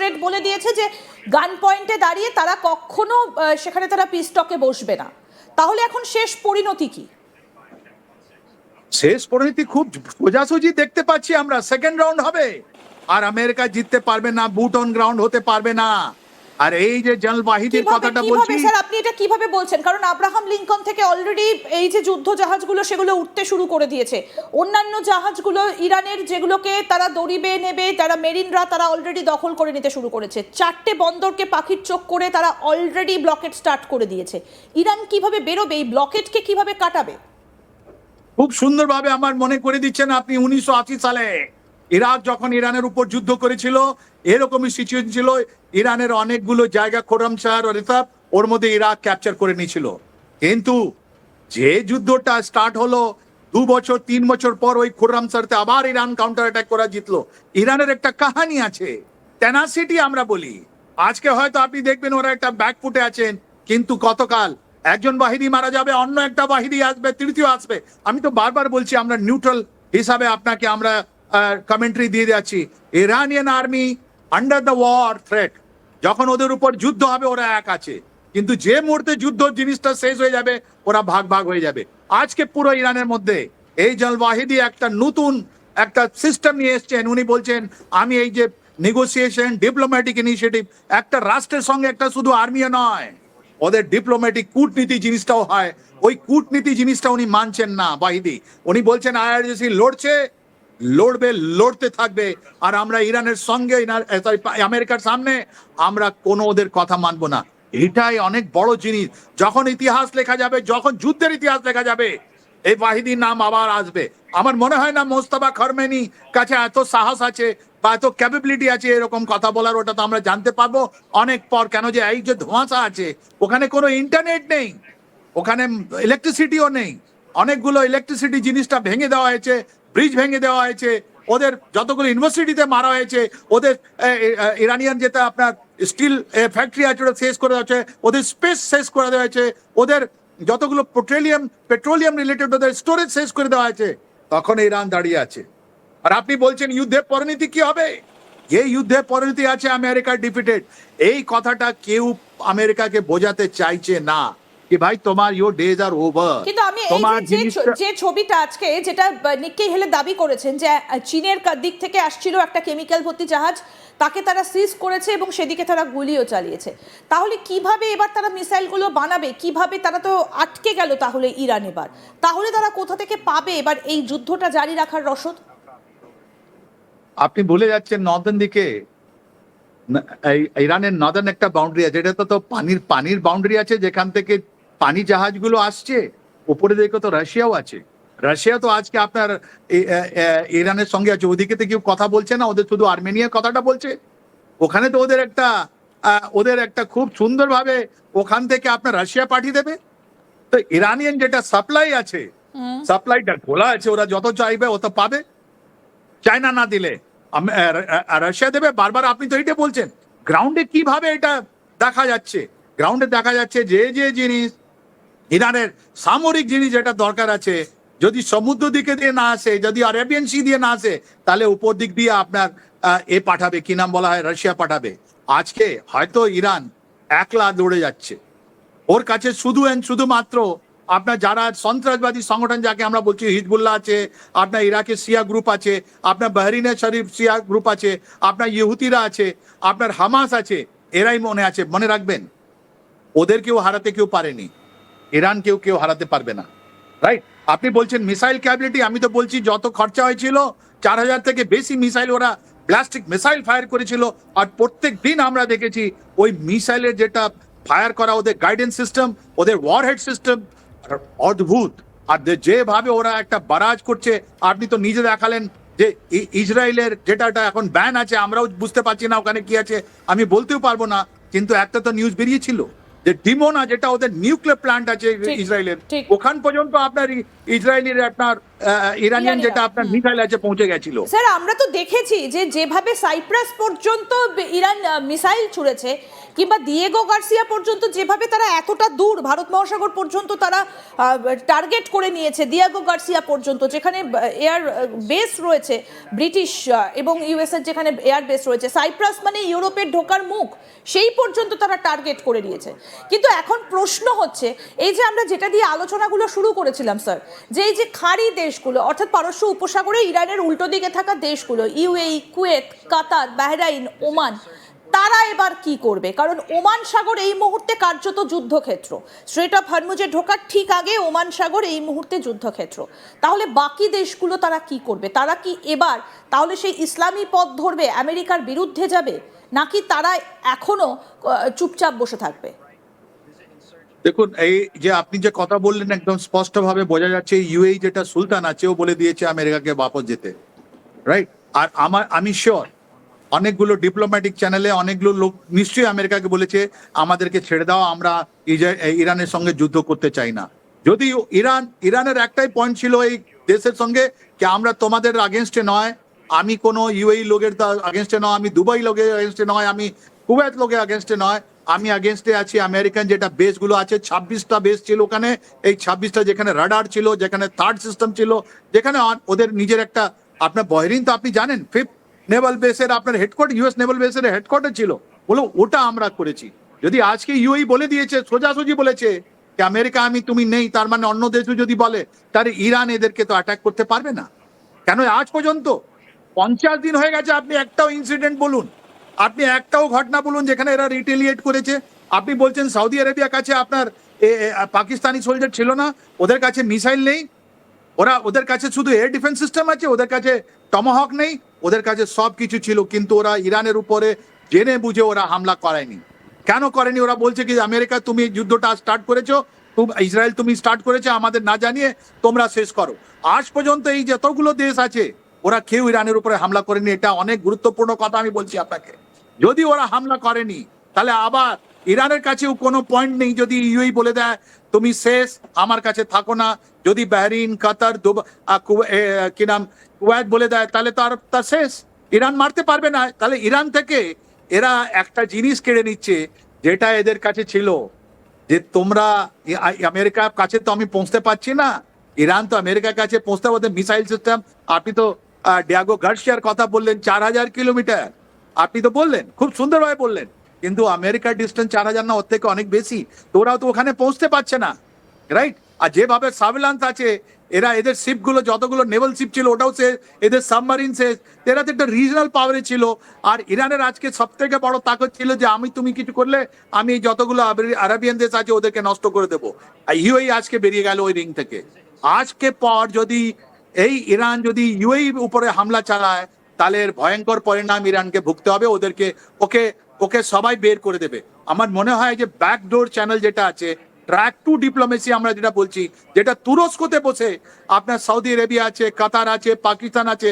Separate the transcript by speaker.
Speaker 1: Straight বলে দিয়েছে যে গান পয়েন্টে দাঁড়িয়ে তারা কখনো সেখানে তারা পিস টকে বসবে না। তাহলে এখন শেষ পরিণতি কি?
Speaker 2: শেষ পরিণতি খুব সোজাসুজি দেখতে পাচ্ছি আমরা, সেকেন্ড রাউন্ড হবে আর আমেরিকা জিততে পারবে না, বুট অন গ্রাউন্ড হতে পারবে না। আর এই যে জেনারেল ওয়াহিদির কথাটা বলছি,
Speaker 1: স্যার আপনি এটা কিভাবে বলছেন? কারণ আব্রাহাম লিঙ্কন থেকে অলরেডি এই যে যুদ্ধ জাহাজগুলো সেগুলো উঠতে শুরু করে দিয়েছে, অন্যান্য জাহাজগুলো ইরানের যেগুলোকে তারা দড়ি বেয়ে নেবে, তারা মেরিনরা তারা অলরেডি দখল করে নিতে শুরু করেছে। 4টে বন্দরকে পাখির চোখ করে তারা অলরেডি ব্লকেট স্টার্ট করে দিয়েছে। ইরান কিভাবে বেরোবে, এই ব্লকেটকে কিভাবে কাটাবে?
Speaker 2: খুব সুন্দরভাবে আমার মনে করে দিচ্ছেন আপনি 1980 সালে ইরাক যখন ইরানের উপর যুদ্ধ করেছিল, এরকমই সিচুয়েশন ছিল। ইরানের অনেকগুলো জায়গা খোরামশাহর আর এসব ওর মধ্যে ইরাক ক্যাপচার করে নিয়েছিল। কিন্তু যে যুদ্ধটা স্টার্ট হলো 2 বছর 3 বছর পর, ওই খোরামশাহরতে আবার ইরান কাউন্টার অ্যাটাক করা জিতলো। ইরানের একটা কাহানি আছে, টেনাসিটি আমরা বলি। আজকে হয়তো আপনি দেখবেন ওরা একটা ব্যাকফুটে আছেন, কিন্তু গতকাল একজন বাহিনী মারা যাবে, অন্য একটা বাহিনী আসবে, তৃতীয় আসবে। আমি তো বারবার বলছি আমরা নিউট্রাল হিসাবে আপনাকে আমরা কমেন্ট্রি দিয়ে যাচ্ছি। Iranian army under the war threat, যখন ওদের উপর যুদ্ধ হবে ওরা এক আছে, কিন্তু যে মুহূর্তে যুদ্ধ জিনিসটা শেষ হয়ে যাবে ওরা ভাগ ভাগ হয়ে যাবে। আজকে পুরো ইরানের মধ্যে এই জেনারেল ওয়াহিদি একটা নতুন একটা সিস্টেম নিয়ে এসছেন। উনি বলছেন আমি এই যে নেগোসিয়েশন, ডিপ্লোম্যাটিক ইনিশিয়েটিভ, একটা রাষ্ট্রের সঙ্গে একটা শুধু আর্মিও নয়, ওদের ডিপ্লোম্যাটিক কূটনীতি জিনিসটাও হয়, ওই কূটনীতি জিনিসটা উনি মানছেন না ওয়াহিদি। উনি বলছেন আইআরজিসি লড়ছে, লড়বে, লড়তে থাকবে, আর আমরা ইরানের সঙ্গে আমেরিকার সামনে আমরা কোনো ওদের কথা মানবো না। এটাই অনেক বড় জিনিস। যখন ইতিহাস লেখা যাবে, যখন যুদ্ধের ইতিহাস লেখা যাবে, এই ওয়াহিদির নাম আবার আসবে। আমার মনে হয় না মোস্তফা খরমেনি কাছে এত সাহস আছে বা এত ক্যাপাবিলিটি আছে এরকম কথা বলার। ওটা তো আমরা জানতে পারবো অনেক পর, কেন যে এই যে ধোঁয়াশা আছে, ওখানে কোনো ইন্টারনেট নেই, ওখানে ইলেকট্রিসিটিও নেই। অনেকগুলো ইলেকট্রিসিটি জিনিসটা ভেঙে দেওয়া হয়েছে, ব্রিজ ভেঙে দেওয়া হয়েছে, ওদের যতগুলো ইউনিভার্সিটিতে মারা হয়েছে, ওদের ইরানিয়ান যেটা আপনার স্টিল ফ্যাক্টরি আছে ওটা শেষ করে দেওয়া হয়েছে, ওদের স্পেস শেষ করে দেওয়া হয়েছে, ওদের যতগুলো পেট্রোলিয়াম রিলেটেড ওদের স্টোরেজ শেষ করে দেওয়া হয়েছে। তখন ইরান দাঁড়িয়ে আছে, আর আপনি বলছেন যুদ্ধের পরিণতি কি হবে? এই যুদ্ধের পরিণতি আছে আমেরিকা ডিফিটেড। এই কথাটা কেউ আমেরিকাকে বোঝাতে চাইছে না कि भाई তোমার ইউর ডেজ আর ওভার।
Speaker 1: কিন্তু আমি এই যে ছবিটা আজকে যেটা নিক্কি হেলে দাবি করেছেন যে চীনের দিক থেকে আসছিল একটা কেমিক্যাল ভর্তি জাহাজ, তাকে তারা সিজ করেছে এবং সেদিকে তারা গুলিও চালিয়েছে। তাহলে কিভাবে এবার তারা মিসাইলগুলো বানাবে? কিভাবে? তারা তো আটকে গেল তাহলে ইরান। এবার তাহলে তারা কোথা থেকে পাবে এবার এই যুদ্ধটা জারি রাখার রসদ?
Speaker 2: আপনি ভুলে যাচ্ছেন নর্দার্ন দিকে ইরানের নর্দার্ন একটা বাউন্ডারি আছে, এটা তো পানির বাউন্ডারি আছে, যেখান থেকে পানি জাহাজগুলো আসছে। উপরে দিকে তো রাশিয়াও আছে। রাশিয়া তো আজকে আপনার ইরানের সঙ্গে আছে, ওদিকে তো কেউ কথা বলছে না, ওদের শুধু আর্মেনিয়ার কথাটা বলছে। ওখানে তো ওদের একটা খুব সুন্দরভাবে ওখান থেকে আপনার রাশিয়া পাঠিয়ে দেবে। তো ইরানিয়ান যেটা সাপ্লাই আছে, সাপ্লাইটা খোলা আছে, ওরা যত চাইবে অত পাবে। চায়না না দিলে রাশিয়া দেবে। বারবার আপনি তো এটা বলছেন, গ্রাউন্ডে কিভাবে এটা দেখা যাচ্ছে? গ্রাউন্ডে দেখা যাচ্ছে যে যে জিনিস ইরানের সামরিক জিনিস যেটা দরকার আছে, যদি সমুদ্র দিকে দিয়ে না আসে, যদি আরেবিয়ান সি দিয়ে না আসে, তাহলে উপর দিক দিয়ে আপনার পাঠাবে, কি নাম বলা হয়, রাশিয়া পাঠাবে। আজকে হয়তো ইরান একলা দৌড়ে যাচ্ছে, ওর কাছে শুধুমাত্র আপনার যারা সন্ত্রাসবাদী সংগঠন যাকে আমরা বলছি, হিজবুল্লাহ আছে, আপনার ইরাকের শিয়া গ্রুপ আছে, আপনার বাহরিনের শরীফ শিয়া গ্রুপ আছে, আপনার ইহুতিরা আছে, আপনার হামাস আছে, এরাই মনে রাখবেন ওদের কেউ হারাতে কেউ পারেনি, ইরান কেউ হারাতে পারবে না। রাইট? আপনি বলছেন মিসাইল ক্যাপাবিলিটি, আমি তো বলছি যত খরচা হয়েছিল 4000 থেকে বেশি মিসাইল ওরা ব্লাস্টিক মিসাইল ফায়ার করেছিল। আর প্রত্যেক দিন আমরা দেখেছি ওই মিসাইলের যেটা ফায়ার করা, ওদের গাইডেন্স সিস্টেম, ওদের ওয়ারহেড সিস্টেম অদ্ভুত। আর যেভাবে ওরা একটা বারাজ করছে, আপনি তো নিজে দেখালেন যে ইসরায়েলের যেটা এখন ব্যান আছে, আমরাও বুঝতে পারছি না ওখানে কি আছে, আমি বলতেও পারবো না, কিন্তু একটা তো নিউজ বেরিয়েছিল যে ডিমোনা যেটা ওদের নিউক্লিয়ার প্ল্যান্ট আছে ইসরায়েলের, ওখান পর্যন্ত আপনার ইসরায়েলের আপনার ইরানিয়ান যেটা আপনার মিসাইল আছে পৌঁছে গেছিল।
Speaker 1: স্যার আমরা তো দেখেছি যে যেভাবে সাইপ্রাস পর্যন্ত ইরান মিসাইল ছুড়েছে, কিংবা দিয়েগো গার্সিয়া পর্যন্ত যেভাবে তারা এতটা দূর ভারত মহাসাগর পর্যন্ত তারা টার্গেট করে নিয়েছে, দিয়েগো গার্সিয়া পর্যন্ত যেখানে এয়ার বেস রয়েছে ব্রিটিশ এবং ইউএস এর যেখানে এয়ার বেস রয়েছে, সাইপ্রাস মানে ইউরোপের ঢোকার মুখ, সেই পর্যন্ত তারা টার্গেট করে নিয়েছে। কিন্তু এখন প্রশ্ন হচ্ছে, এই যে আমরা যেটা দিয়ে আলোচনাগুলো শুরু করেছিলাম স্যার, যে এই যে খাড়ি দেশগুলো অর্থাৎ পারস্য উপসাগরে ইরানের উল্টো দিকে থাকা দেশগুলো ইউএই, কুয়েত, কাতার, বাহরাইন, ওমান, তারা এবার কি করবে? কারণ ওমান সাগর এই মুহূর্তে কার্যত যুদ্ধক্ষেত্র, স্ট্রেট অফ হরমুজে ঢোকার ঠিক আগে ওমান সাগর এই মুহূর্তে যুদ্ধক্ষেত্র। তাহলে বাকি দেশগুলো তারা কি করবে? তারা কি এবার তাহলে সেই ইসলামী পথ ধরবে, আমেরিকার বিরুদ্ধে যাবে, নাকি তারা এখনো চুপচাপ বসে থাকবে?
Speaker 2: দেখুন, এই যে আপনি যে কথা বললেন একদম স্পষ্টভাবে বোঝা যাচ্ছে ইউএই যেটা সুলতান আছে ও বলে দিয়েছে আমেরিকাকে বাপস যেতে, রাইট? আর আমি শিওর অনেকগুলো ডিপ্লোম্যাটিক চ্যানেলে অনেকগুলো লোক নিশ্চয়ই আমেরিকাকে বলেছে আমাদেরকে ছেড়ে দাও, আমরা ইরানের সঙ্গে যুদ্ধ করতে চাই না। যদি ইরানের একটাই পয়েন্ট ছিল এই দেশের সঙ্গে, যে আমরা তোমাদের আগেনস্টে নয়, আমি কোনো ইউএই লোকের আগেনস্টে নয়, আমি দুবাই লোকের আগেনস্টে নয়, আমি কুয়েত লোকের আগেনস্টে নয়, আমি আগেনস্টে আছি আমেরিকান যেটা বেসগুলো আছে। 26টা বেস ছিল ওখানে, এই 26টা যেখানে রাডার ছিল, যেখানে থার্ড সিস্টেম ছিল, যেখানে ওদের নিজের একটা, আপনার বহরিন তো আপনি জানেন 5th নেভাল বেসের আপনার হেডকোয়ার্টার, ইউএস নেভাল বেসের হেডকোয়ার্টার ছিল, বলো ওটা আমরা করেছি। যদি আজকে ইউএই বলে দিয়েছে, সোজাসুজি বলেছে যে আমেরিকা আমি তুমি নেই, তার মানে অন্য দেশও যদি বলে, তাহলে ইরান এদেরকে তো অ্যাটাক করতে পারবে না। কেন আজ পর্যন্ত 50 দিন হয়ে গেছে, আপনি একটাও ইনসিডেন্ট বলুন, আপনি একটাও ঘটনা বলুন যেখানে এরা রিটেলিয়েট করেছে। আপনি বলছেন সৌদি আরবিয়ার কাছে আপনার পাকিস্তানি সোলজার ছিল না, ওদের কাছে মিসাইল নেই, ওদের কাছে শুধু এয়ার ডিফেন্স সিস্টেম আছে, ওদের কাছে টমাহক নেই, ওদের কাছে সব কিছু ছিল, কিন্তু ওরা ইরানের উপরে জেনে বুঝে ওরা হামলা করেনি। কেন করেনি? ওরা বলছে কি আমেরিকা তুমি যুদ্ধটা স্টার্ট করেছো, ইসরায়েল তুমি স্টার্ট করেছো, আমাদের না জানিয়ে তোমরা শেষ করো। আজ পর্যন্ত এই যতগুলো দেশ আছে ওরা কেউ ইরানের উপরে হামলা করেনি। এটা অনেক গুরুত্বপূর্ণ কথা আমি বলছি আপনাকে। যদি ওরা হামলা করেনি, তাহলে আবার ইরানের কাছেও কোনো পয়েন্ট নেই যদি ইউএই বলে দেয় তুমি শেষ, আমার কাছে থাকো না। যদি বাহরিন, কাতার, কি নাম, কুয়েত বলে দেয়, তাহলে তার শেষ, ইরান মারতে পারবে না। তাহলে ইরান থেকে এরা একটা জিনিস কেড়ে নিচ্ছে যেটা এদের কাছে ছিল, যে তোমরা আমেরিকার কাছে তো আমি পৌঁছতে পারছি না, ইরান তো আমেরিকার কাছে পৌঁছতে, ওদের মিসাইল সিস্টেম। আপনি তো ডিয়াগো গার্সিয়ার কথা বললেন, 4000 কিলোমিটার, আপনি তো বললেন, খুব সুন্দরভাবে বললেন, কিন্তু আমেরিকার ডিস্টেন্স 4000 না, ওর থেকে অনেক বেশি। তো ওরাও তো ওখানে পৌঁছতে পারছে না, রাইট? আর যেভাবে সার্ভেলান্স আছে, এরা এদের শিপগুলো যতগুলো নেভাল শিপ ছিল ওটাও শেষ, এদের সাবমারিন শেষ। এরা তো একটা রিজনাল পাওয়ারে ছিল। আর ইরানের আজকে সব থেকে বড় তাকত ছিল যে তুমি কিছু করলে আমি যতগুলো আরবিয়ান দেশ আছে ওদেরকে নষ্ট করে দেবো। আর ইউএই আজকে বেরিয়ে গেল ওই রিং থেকে। আজকে পর যদি এই ইরান যদি ইউএই উপরে হামলা চালায়, তাহলে এর ভয়ঙ্কর পরিণাম ইরানকে ভুগতে হবে। ওকে সবাই বের করে দেবে। আমার মনে হয় যে ব্যাকডোর চ্যানেল যেটা আছে, ট্র্যাক টু ডিপ্লোমেসি আমরা যেটা বলছি, যেটা তুরস্কতে বসে আপনার সৌদি আরবিয়া আছে, কাতার আছে, পাকিস্তান আছে,